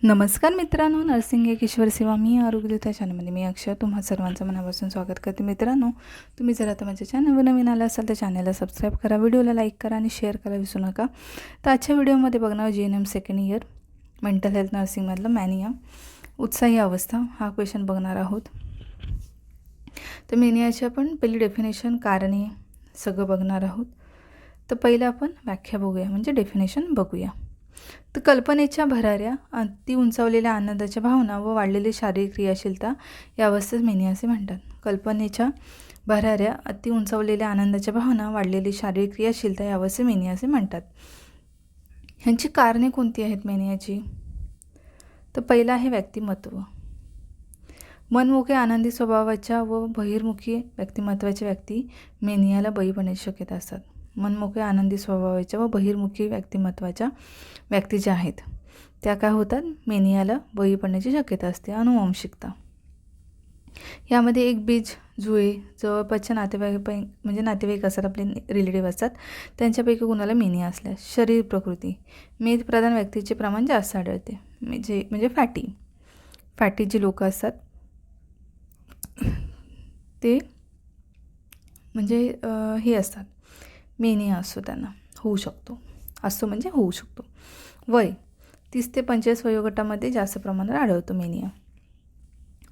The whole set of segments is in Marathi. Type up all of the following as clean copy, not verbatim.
नमस्कार मित्रांनो, नर्सिंग एक ईश्वर सेवा मी आरोग्य त्या चॅनलमध्ये मी अक्षय तुम्हा सर्वांचं मनापासून स्वागत करते. मित्रांनो, तुम्ही जर आता माझ्या चॅनलवर नवीन आला असाल तर चॅनलला सबस्क्राईब करा, व्हिडिओला लाईक करा आणि शेअर करायला विसरू नका. तर आजच्या व्हिडिओमध्ये बघणार GNM second year mental health नर्सिंगमधलं मॅनिया उत्साही अवस्था हा क्वेश्चन बघणार आहोत. तर मेनियाची आपण पहिली डेफिनेशन, कारणे सगळं बघणार आहोत. तर पहिलं आपण व्याख्या बघूया, म्हणजे डेफिनेशन बघूया. तर कल्पनेच्या भराऱ्या, अति उंचावलेल्या आनंदाच्या भावना व वाढलेली शारीरिक क्रियाशीलता या अवस्थेस मेनिया असे म्हणतात. कल्पनेच्या भराऱ्या, अति उंचावलेल्या आनंदाच्या भावना, वाढलेली शारीरिक क्रियाशीलता या अवस्थेस मेनिया असे म्हणतात. ह्यांची कारणे कोणती आहेत मेनियाची? तर पहिला आहे व्यक्तिमत्व. मनमोकळ्या आनंदी स्वभावाच्या व बहिर्मुखी व्यक्तिमत्वाच्या व्यक्ती मेनियाला बळी पडण्याची शक्यता असतात. मनमोकळ्या आनंदी स्वभावाच्या व बहिर्मुखी व्यक्तिमत्वाच्या व्यक्ती ज्या आहेत त्या काय होतात, मेनियाला बळी पडण्याची शक्यता असते. अनुवंशिकता, यामध्ये एक बीज जुळे जवळपासच्या नातेवाईक असतात, आपले रिलेटिव्ह असतात, त्यांच्यापैकी कुणाला मेनिया असल्यास. शरीर प्रकृती, मेदप्रधान व्यक्तीचे प्रमाण जास्त आढळते, म्हणजे फॅटी जी लोक असतात ते म्हणजे हे असतात, मेनिया असतो, त्यांना होऊ शकतो. वय 30 ते 45 वयोगटामध्ये जास्त प्रमाणात आढळतो मेनिया.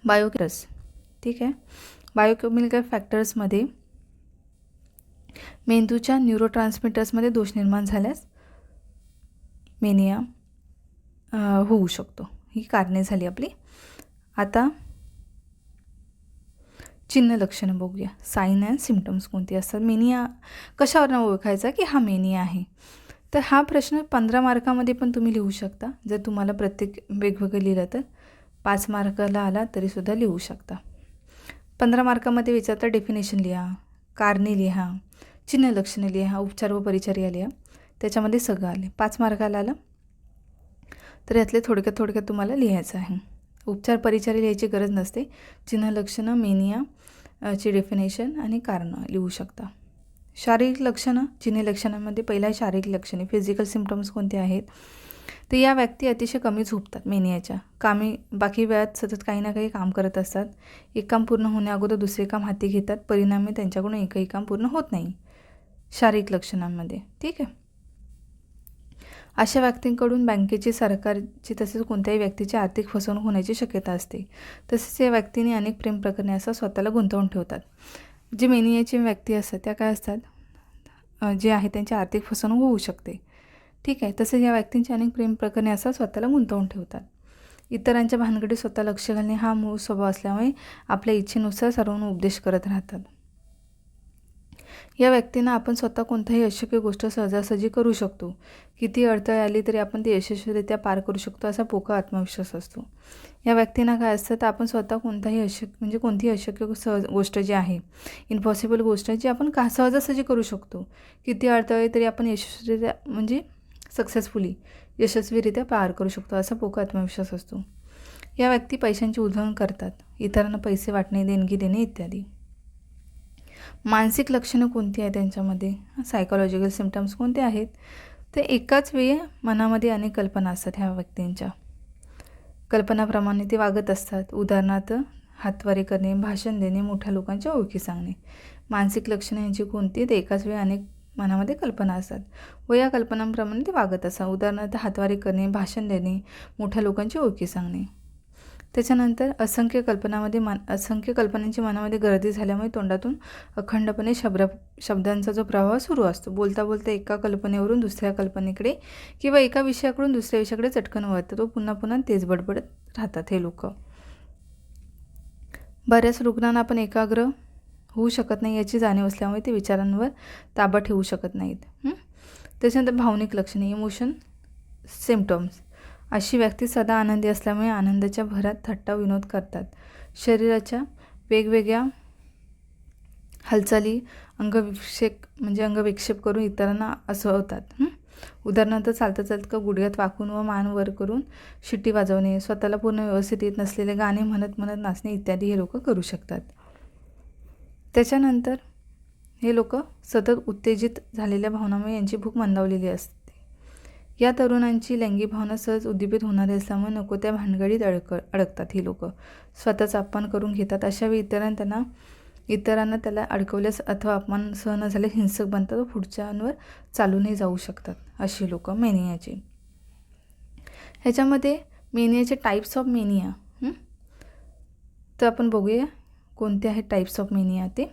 बायोकेमिकल्स, ठीक आहे, बायोकेमिकल फॅक्टर्समध्ये मेंदूच्या न्यूरोट्रान्समिटर्समध्ये दोष निर्माण झाल्यास मेनिया होऊ शकतो. ही कारणे झाली आपली. आता चिन्ह लक्षणं बघूया. साईन अँड सिम्पटम्स कोणती असतात, मेनिया कशावरनं ओळखायचा की हा मेनिया आहे? तर हा प्रश्न 15 मार्कामध्ये पण तुम्ही लिहू शकता. जर तुम्हाला प्रत्येक वेगवेगळं लिहिलं तर 5 मार्काला आला तरीसुद्धा लिहू शकता. 15 मार्कामध्ये विचारता डेफिनेशन लिहा, कारणे लिहा, चिन्ह लक्षणं लिहा, उपचार व परिचर्या लिहा, त्याच्यामध्ये सगळं आले. 5 मार्काला आलं तर यातले थोडक्यात तुम्हाला लिहायचं आहे. उपचार परिचर्या लिहायची गरज नसते. चिन्ह लक्षणं, मेनिया ची डेफिनेशन आणि कारणं लिहू शकता. शारीरिक लक्षणं, चिन्ह लक्षणांमध्ये पहिला आहे शारीरिक लक्षणे. फिजिकल सिम्पटम्स कोणते आहेत? तर या व्यक्ती अतिशय कमी झोपतात मेनियाच्या. बाकी वेळात सतत काही ना काही काम करत असतात. एक काम पूर्ण होण्याअगोदर दुसरे काम हाती घेतात, परिणामी त्यांच्याकडून एकही काम पूर्ण होत नाही शारीरिक लक्षणांमध्ये, ठीक आहे. अशा व्यक्तींकडून बँकेची, सरकारची तसेच कोणत्याही व्यक्तीची आर्थिक फसवणूक होण्याची शक्यता असते. तसेच या व्यक्तीने अनेक प्रेम प्रकरणे असं स्वतःला गुंतवून ठेवतात. जे मेनियाची व्यक्ती असतात त्या काय असतात, जे आहे त्यांची आर्थिक फसवणूक होऊ शकते, ठीक आहे. तसेच या व्यक्तींची अनेक प्रेम प्रकरणे असं स्वतःला गुंतवून ठेवतात. इतरांच्या भानगडीत स्वतः लक्ष घालणे हा मूळ स्वभाव असल्यामुळे आपल्या इच्छेनुसार सर्वांना उपदेश करत राहतात. या व्यक्तींना आपण स्वतः कोणताही अशक्य गोष्ट सहजासहजी करू शकतो. किती अडथळे आली तरी आपण ते यशस्वीरित्या पार करू शकतो असा पोकळ आत्मविश्वास असतो. या व्यक्तींना काय असतं, तर आपण स्वतः कोणतीही अशक्य गोष्ट जी आहे, इम्पॉसिबल गोष्ट जी आपण सहजासहजी करू शकतो, किती अडथळे तरी आपण यशस्वीरित्या पार करू शकतो असा पोकळ आत्मविश्वास असतो. या व्यक्ती पैशांची उधळण करतात, इतरांना पैसे वाटणे, देणगी देणे इत्यादी. मानसिक लक्षणं कोणती आहेत त्यांच्यामध्ये? सायकोलॉजिकल सिम्पटम्स कोणते आहेत? तर एकाच वेळी मनामध्ये अनेक कल्पना असतात ह्या व्यक्तींच्या. कल्पनाप्रमाणे ते वागत असतात. उदाहरणार्थ हातवारे करणे, भाषण देणे, मोठ्या लोकांच्या ओळखी सांगणे. मानसिक लक्षणं यांची कोणती? तर एकाच वेळी अनेक मनामध्ये कल्पना असतात व या कल्पनांप्रमाणे ते वागत असतात. उदाहरणार्थ हातवारे करणे, भाषण देणे, मोठ्या लोकांची ओळखी सांगणे. त्याच्यानंतर असंख्य कल्पनांची मनामध्ये गर्दी झाल्यामुळे तोंडातून अखंडपणे शब्दांचा जो प्रवाह सुरू असतो. बोलता बोलता एका कल्पनेवरून दुसऱ्या कल्पनेकडे किंवा एका विषयाकडून दुसऱ्या विषयाकडे चटकन वळतात व पुन्हा तेच बडबडत राहतात हे लोक. बऱ्याच रुग्णांना आपण एकाग्र होऊ शकत नाही याची जाणीव असल्यामुळे ते विचारांवर ताबा ठेवू शकत नाहीत. त्याच्यानंतर भावनिक लक्षणे, इमोशन सिम्पटम्स. अशी व्यक्ती सदा आनंदी असल्यामुळे आनंदाच्या भरात थट्टा विनोद करतात. शरीराच्या वेगवेगळ्या हालचाली अंगविक्षेप करून इतरांना हसवतात. उदाहरणार्थ चालता गुडघ्यात वाकून व मान वर करून शिट्टी वाजवणे, स्वतःला पूर्ण व्यवस्थित येत नसलेले गाणे म्हणत नाचणे इत्यादी हे लोक करू शकतात. त्याच्यानंतर हे लोक सतत उत्तेजित झालेल्या भावनामुळे यांची भूक मंदावलेली असते. या तरुणांची लैंगिक भावना सहज उद्दीपित होणारी असल्यामुळे नको त्या भानगडीत अडकतात ही लोक. स्वतःचा अपमान करून घेतात. अशा वेळी इतरांना त्याला अडकवल्यास अथवा अपमान सहन न झाल्यास हिंसक बनतात व पुढच्यांवर चालूनही जाऊ शकतात अशी लोक मेनियाची. ह्याच्यामध्ये मेनियाचे टाईप्स ऑफ मेनिया तर आपण बघूया कोणते आहेत टाईप्स ऑफ मेनिया ते.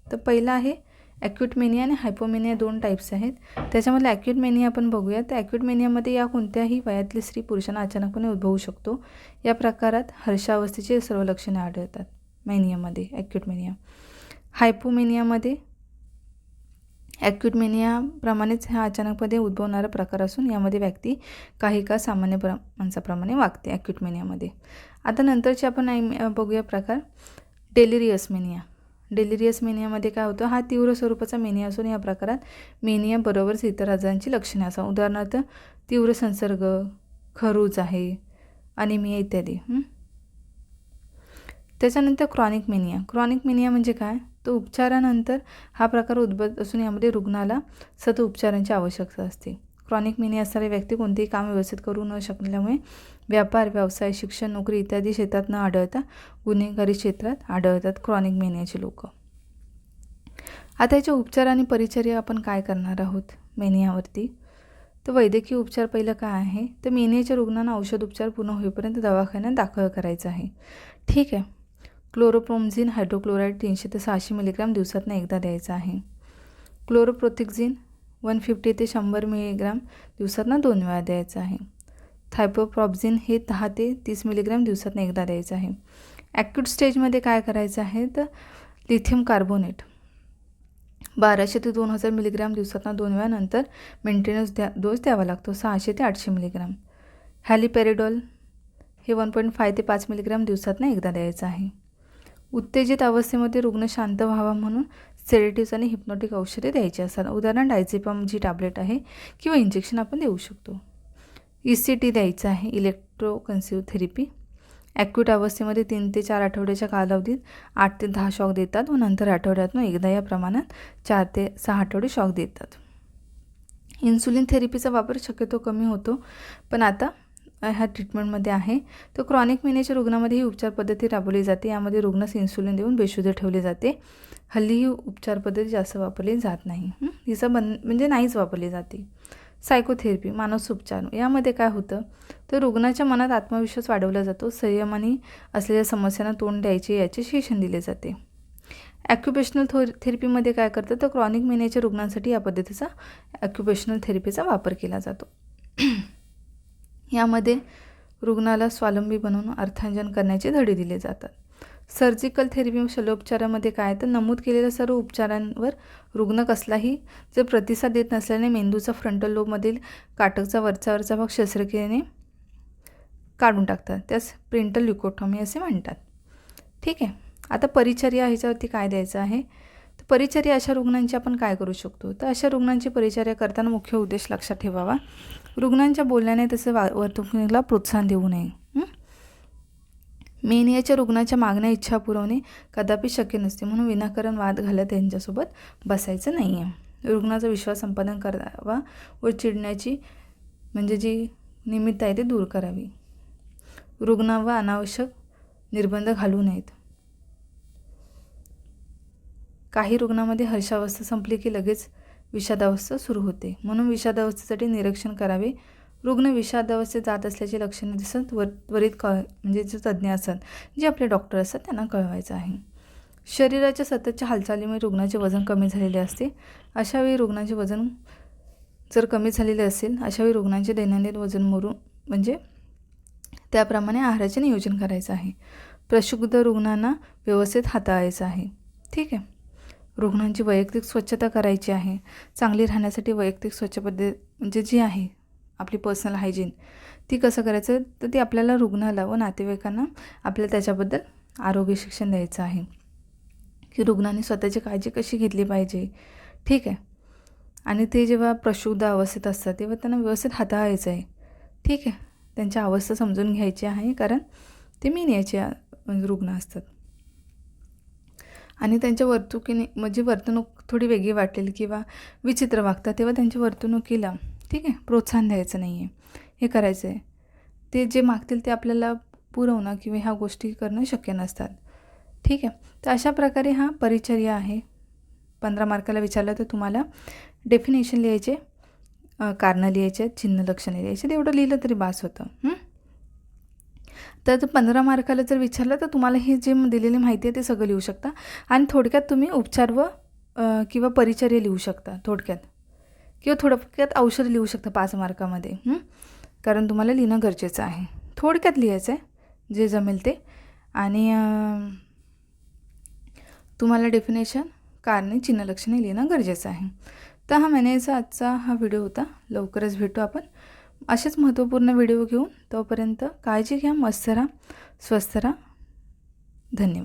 तर पहिला आहे ॲक्यूट मेनिया आणि हायपोमेनिया, 2 टाईप्स आहेत. त्याच्यामधलं ॲक्यूट मेनिया आपण बघूया. तर ॲक्यूट मेनियामध्ये या कोणत्याही वयातली स्त्री पुरुषांना अचानकपणे उद्भवू शकतो. या प्रकारात हर्षावस्थेची सर्व लक्षणे आढळतात मेनियामध्ये, ॲक्यूट मेनिया. हायपोमेनियामध्ये ॲक्यूट मेनियाप्रमाणेच हा अचानकपणे उद्भवणारा प्रकार असून यामध्ये व्यक्ती काही काळ सामान्य माणसाप्रमाणे वागते ॲक्यूट मेनियामध्ये. आता नंतरचे आपण बघूया प्रकार डेलिरियस मेनिया. डेलिरियस मेनियामध्ये काय होतं, हा तीव्र स्वरूपाचा मेनिया असून या प्रकारात मेनिया बरोबरच इतर आजारांची लक्षणे असतात. उदाहरणार्थ तीव्र संसर्ग, खरूज आहे, अनिमिया इत्यादी. त्याच्यानंतर क्रॉनिक मेनिया. क्रॉनिक मेनिया म्हणजे काय, तो उपचारानंतर हा प्रकार उद्भवत असून यामध्ये रुग्णाला सतत उपचारांची आवश्यकता असते. क्रॉनिक मेनिया असणारी व्यक्ती कोणतेही काम व्यवस्थित करू न शकल्यामुळे व्यापार, व्यवसाय, शिक्षण, नोकरी इत्यादी क्षेत्रात न आढळता गुन्हेगारी क्षेत्रात आढळतात क्रॉनिक मेनियाचे लोक. आता याच्या उपचार आणि परिचर्या आपण काय करणार आहोत मेनियावरती. तर वैद्यकीय उपचार पहिलं काय आहे, तर मेनियाच्या रुग्णांना औषध उपचार पूर्ण होईपर्यंत दवाखान्यात दाखल करायचं आहे. ठीक आहे. क्लोरोप्रोमझिन हायड्रोक्लोराईड 300 ते 600 मिलीग्राम दिवसातून एकदा द्यायचं आहे. क्लोरोप्रोथिक्झिन 150 ते 100 मिलीग्राम दिवसातून 2 वेळा द्यायचं आहे. थायपोप्रॉप्झिन हे 10 ते 30 मिलीग्राम दिवसातून एकदा द्यायचं आहे. ॲक्यूट स्टेजमध्ये काय करायचं आहे, तर लिथियम कार्बोनेट 1200 ते 2000 मिलीग्राम दिवसातून 2 वेळा, नंतर मेंटेनन्स डोस द्यावा लागतो 600 ते 800 मिलीग्राम. हॅलिपेरिडॉल हे 1.5 ते 5 मिलीग्राम दिवसातून एकदा द्यायचं आहे. उत्तेजित अवस्थेमध्ये रुग्ण शांत व्हावा म्हणून सेडेटिव्स आणि हिप्नोटिक औषधे द्यायची असतात. उदाहरण डायझेपम जी टॅब्लेट आहे किंवा इंजेक्शन आपण देऊ शकतो. ECT द्यायचं आहे, इलेक्ट्रोकन्सिव्ह थेरपी. ॲक्यूट अवस्थेमध्ये 3 ते 4 आठवड्याच्या कालावधीत 8 ते 10 शॉक देतात व नंतर आठवड्यातून एकदा या प्रमाणात 4 ते 6 आठवडे शॉक देतात. इन्सुलिन थेरपीचा वापर शक्यतो कमी होतो, पण आता ह्या ट्रीटमेंटमध्ये आहे. तर क्रॉनिक मेनियाच्या रुग्णामध्ये ही उपचार पद्धती राबवली जाते. यामध्ये रुग्णास इन्सुलिन देऊन बेशुद्ध ठेवले जाते. हल्ली ही उपचार पद्धती जास्त वापरली जात नाही, हिचं म्हणजे नाहीच वापरली जाते. सायकोथेरपी, मानसोपचार, यामध्ये काय होतं, तर रुग्णाच्या मनात आत्मविश्वास वाढवला जातो. संयमाने असलेल्या समस्यांना तोंड द्यायचे याचे शिक्षण दिले जाते. ॲक्युपेशनल थेरपीमध्ये काय करतं, तर क्रॉनिक मेनियाच्या रुग्णांसाठी या पद्धतीचा ॲक्युपेशनल थेरपीचा वापर केला जातो. यामध्ये रुग्णाला स्वावलंबी बनवून अर्थार्जन करण्याचे धडे दिले जातात. सर्जिकल थेरपी शल्योपचारामध्ये काय, तर नमूद केलेल्या सर्व उपचारांवर रुग्ण कसलाही जर प्रतिसाद देत नसल्याने मेंदूचा फ्रंटल लोबमधील काटकचा वरचा भाग शस्त्रक्रियेने काढून टाकतात. त्यास प्रिंटल ल्युकोटॉमी असे म्हणतात. ठीक आहे. आता परिचर्या ह्याच्यावरती काय द्यायचं आहे, तर परिचर्या अशा रुग्णांची आपण काय करू शकतो, तर अशा रुग्णांची परिचर्या करताना मुख्य उद्देश लक्षात ठेवावा. रुग्णांच्या बोलण्याने तसे वर्तणुकीला प्रोत्साहन देऊ नये. मेनियाच्या रुग्णाच्या मागण्या इच्छा पुरवणे कदापि शक्य नसते, म्हणून विनाकारण वाद घालत त्यांच्यासोबत बसायचं नाही आहे. रुग्णाचा विश्वास संपादन करावा व चिडण्याची म्हणजे जी निमित्त आहे ते दूर करावी. रुग्णावर अनावश्यक निर्बंध घालू नयेत. काही रुग्णामध्ये हर्षावस्था संपली की लगेच विषादावस्था सुरू होते, म्हणून विषादावस्थेसाठी निरीक्षण करावे. रुग्ण विषादावस्थेत जात असल्याची लक्षणे दिसत त्वरित म्हणजे जे तज्ज्ञ असतात, जे आपले डॉक्टर असतात, त्यांना कळवायचं आहे. शरीराच्या सततच्या हालचालीमुळे रुग्णाचे वजन कमी झालेले असते. अशावेळी रुग्णाचे वजन जर कमी झालेले असेल, अशावेळी रुग्णांचे दैनंदिन वजन मोरून म्हणजे त्याप्रमाणे आहाराचे नियोजन करायचं आहे. प्रक्षुब्ध रुग्णांना व्यवस्थित हाताळायचं आहे. ठीक आहे. रुग्णांची वैयक्तिक स्वच्छता करायची आहे. चांगली राहण्यासाठी वैयक्तिक स्वच्छ पद्धत म्हणजे जी आहे आपली पर्सनल हायजीन, ती कसं करायचं, तर ती आपल्याला रुग्णाला व नातेवाईकांना आपल्याला त्याच्याबद्दल आरोग्य शिक्षण द्यायचं आहे की रुग्णांनी स्वतःची काळजी कशी घेतली पाहिजे. ठीक आहे. आणि ते जेव्हा प्रक्षुब्ध अवस्थेत असतात तेव्हा त्यांना व्यवस्थित हाताळायचं आहे. ठीक आहे. त्यांच्या अवस्था समजून घ्यायची आहे, कारण ते मेनियाचे रुग्ण असतात आणि त्यांच्या वर्तणुकीने म्हणजे वर्तणूक थोडी वेगळी वाटेल किंवा विचित्र वागतात, तेव्हा त्यांच्या वर्तणुकीला ठीक आहे, प्रोत्साहन द्यायचं नाही आहे, हे करायचं आहे. ते जे मागतील ते आपल्याला पुरवणं किंवा ह्या गोष्टी करणं शक्य नसतात. ठीक आहे, तर अशा प्रकारे हा परिचर्या आहे. 15 मार्काला विचारलं तर तुम्हाला डेफिनेशन लिहायचे, कारणं लिहायचे, चिन्ह लक्षणे लिहायचे, तेवढं लिहिलं तरी बास होतं. तर 15 मार्काला जर विचारलं तर तुम्हाला हे जे दिलेली माहिती आहे ते सगळं लिहू शकता आणि थोडक्यात तुम्ही उपचार व किंवा परिचर्या लिहू शकता थोडक्यात, किंवा थोडक्यात औषध लिहू शकता 5 मार्कामध्ये. कारण तुम्हाला लिहिणं गरजेचं आहे. थोडक्यात लिहायचं आहे जे जमेल ते. आणि तुम्हाला डेफिनेशन, कारणे, चिन्ह लक्षणे लिहिणं गरजेचं आहे. तर हा महिन्याचा आजचा हा व्हिडिओ होता. लवकरच भेटू आपण असेच महत्त्वपूर्ण व्हिडिओ घेऊन. तोपर्यंत काळजी घ्या, मस्त राहा, स्वस्थ राहा. धन्यवाद.